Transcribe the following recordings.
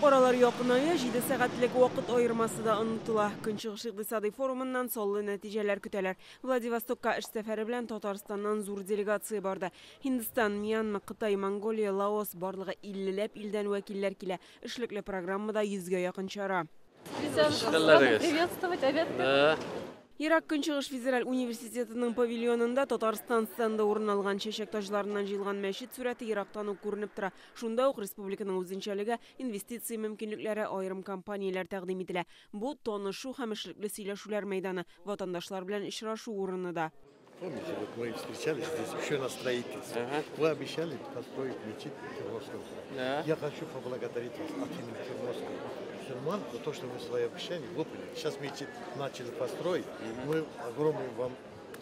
Oralar yoqunaya 7 saatlik vaqt ayırması da unutula. Künçüğüş iqtisadi forumundan sollu neticeler küteler. Vladivostokka iş seferi bilen Tataristan'dan zur delegasiya barda. Hindistan, Myanma, Qitay, Mongoliya, Laos barlığı 50 ilden vekiller kile. İşlikli programmada 100'ge yakın çara. Irak Künçüğüş Federal Üniversiteti'nin pavilyonunda Tataristan standa orun algan çeşek tajlarından jilgan meşit sureti Irak'tan görünüp tura. Şunda ok Respublikanın özünçeligi investitsiya mümkünlüklere ayrım kompaniyalar taqdim etile. Bu tonuşu hem işlikli siyleşular meydanı vatandaşlar bilen işraşı orunu da. Помните, вот мы встречались здесь еще на строительстве. Вы обещали построить мечеть Черноморского. Я хочу поблагодарить вас от имени Черноморского мусульман за то, что вы свои обещания выполнили. Сейчас мечеть начали построить. Мы огромную вам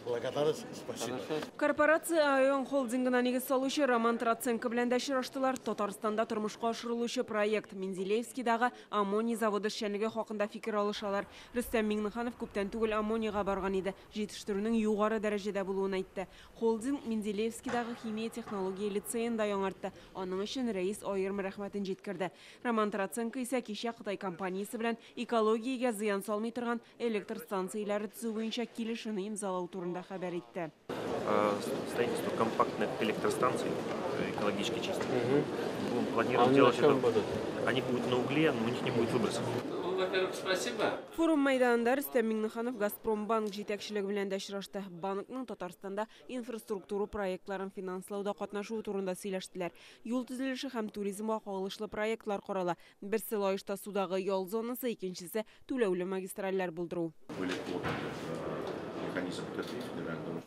благодарность и спасибо. Korporatsiya Ayon Holding'ına negіз saluşu Roman Tratsenko bilen daşıraştılar. Tataristanda turmuşqa aşırılışı proyekt Mendeleevskidagi ammoniy zavodi işçenligi haqında fikir alışalar. Rüstem Minnikhanov köpten tugul ammoniyaga bargan edi. Жетiştirүүнүн yuqarı derecede buluğunu aytdı. Holding Mendeleevskidagi Ximiya texnologiya liseyini yanartdı. Onun için reis ayırma rahmetin jetkirdi. Roman Tratsenko ise keşe Xitay kompaniyasi bilen ekologiyaga ziyan salmay turgan elektr stansiялары түзүү боюнча келишимни имзалоо турында haber etti. Строительство компактных электростанций экологически чистых. Будем планировать делать это. Они будут на угле, но у них не будет выбросов. Forum meydanında Rüstem Minnikhanov Gazprombank jetekçiligi bilen daşıraştı. Bankның Tataristanda infrastrukturu proyektlerin finanslauda qatnaşуу turunda söyleştiler. Yol tüzülüşü hem turizmga kagılışlı proyektlar qarala. Birsi layışta sudagı yol zonası, ikincisi төлөүлүү magistraller buldurуу.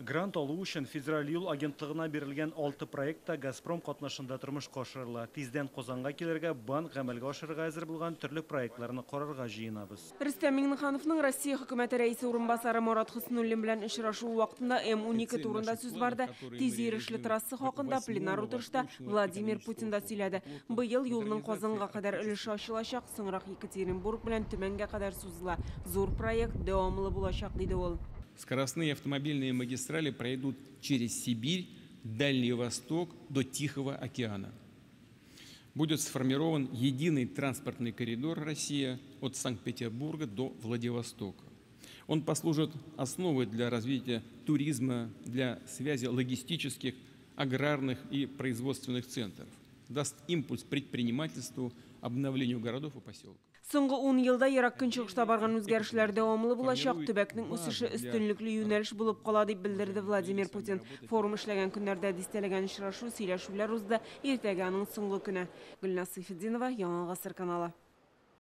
Грант алуу үшін Федераль юл агентлыгына берилген 6 проектта Газпром катнашында тормыш кашырыла. Тизден Козанга келерге банк гамәлгә ашырга әзер булган төрле проектларны карарга җыенабыз. Рөстәм Минникхановның Россия хөкүмәте рәисе урынбасары Марат Хөснуллин белән очрашу вакытында М12 турында сүз барды. Тиз ирешле трасса хакында пленар утырышта Владимир Путин да сөйләде. Быел юлның Казанга кадәр өлеше ачылачак, соңрак Екатеринбург белән Төмәнгә кадәр сузыла. Зур проект дәвамлы булачак диде ул. Скоростные автомобильные магистрали пройдут через Сибирь, Дальний Восток до Тихого океана. Будет сформирован единый транспортный коридор Россия от Санкт-Петербурга до Владивостока. Он послужит основой для развития туризма, для связи логистических, аграрных и производственных центров. Даст импульс предпринимательству, обновлению городов и поселков. Соңғы 10 елда Ирак көнчыгышта барган үзгәрешләр дәвамлы булачак, төбәкнең үсеше өстенлекле юнәлеш булып кала дип белдерде Владимир Путин. Форум эшләгән көннәрдә дистәләгән очрашу, сөйләшүләр узды. Иртәгә аның соңгы көне. Гөлназ Сайфетдинова, Яңа Гасыр каналы.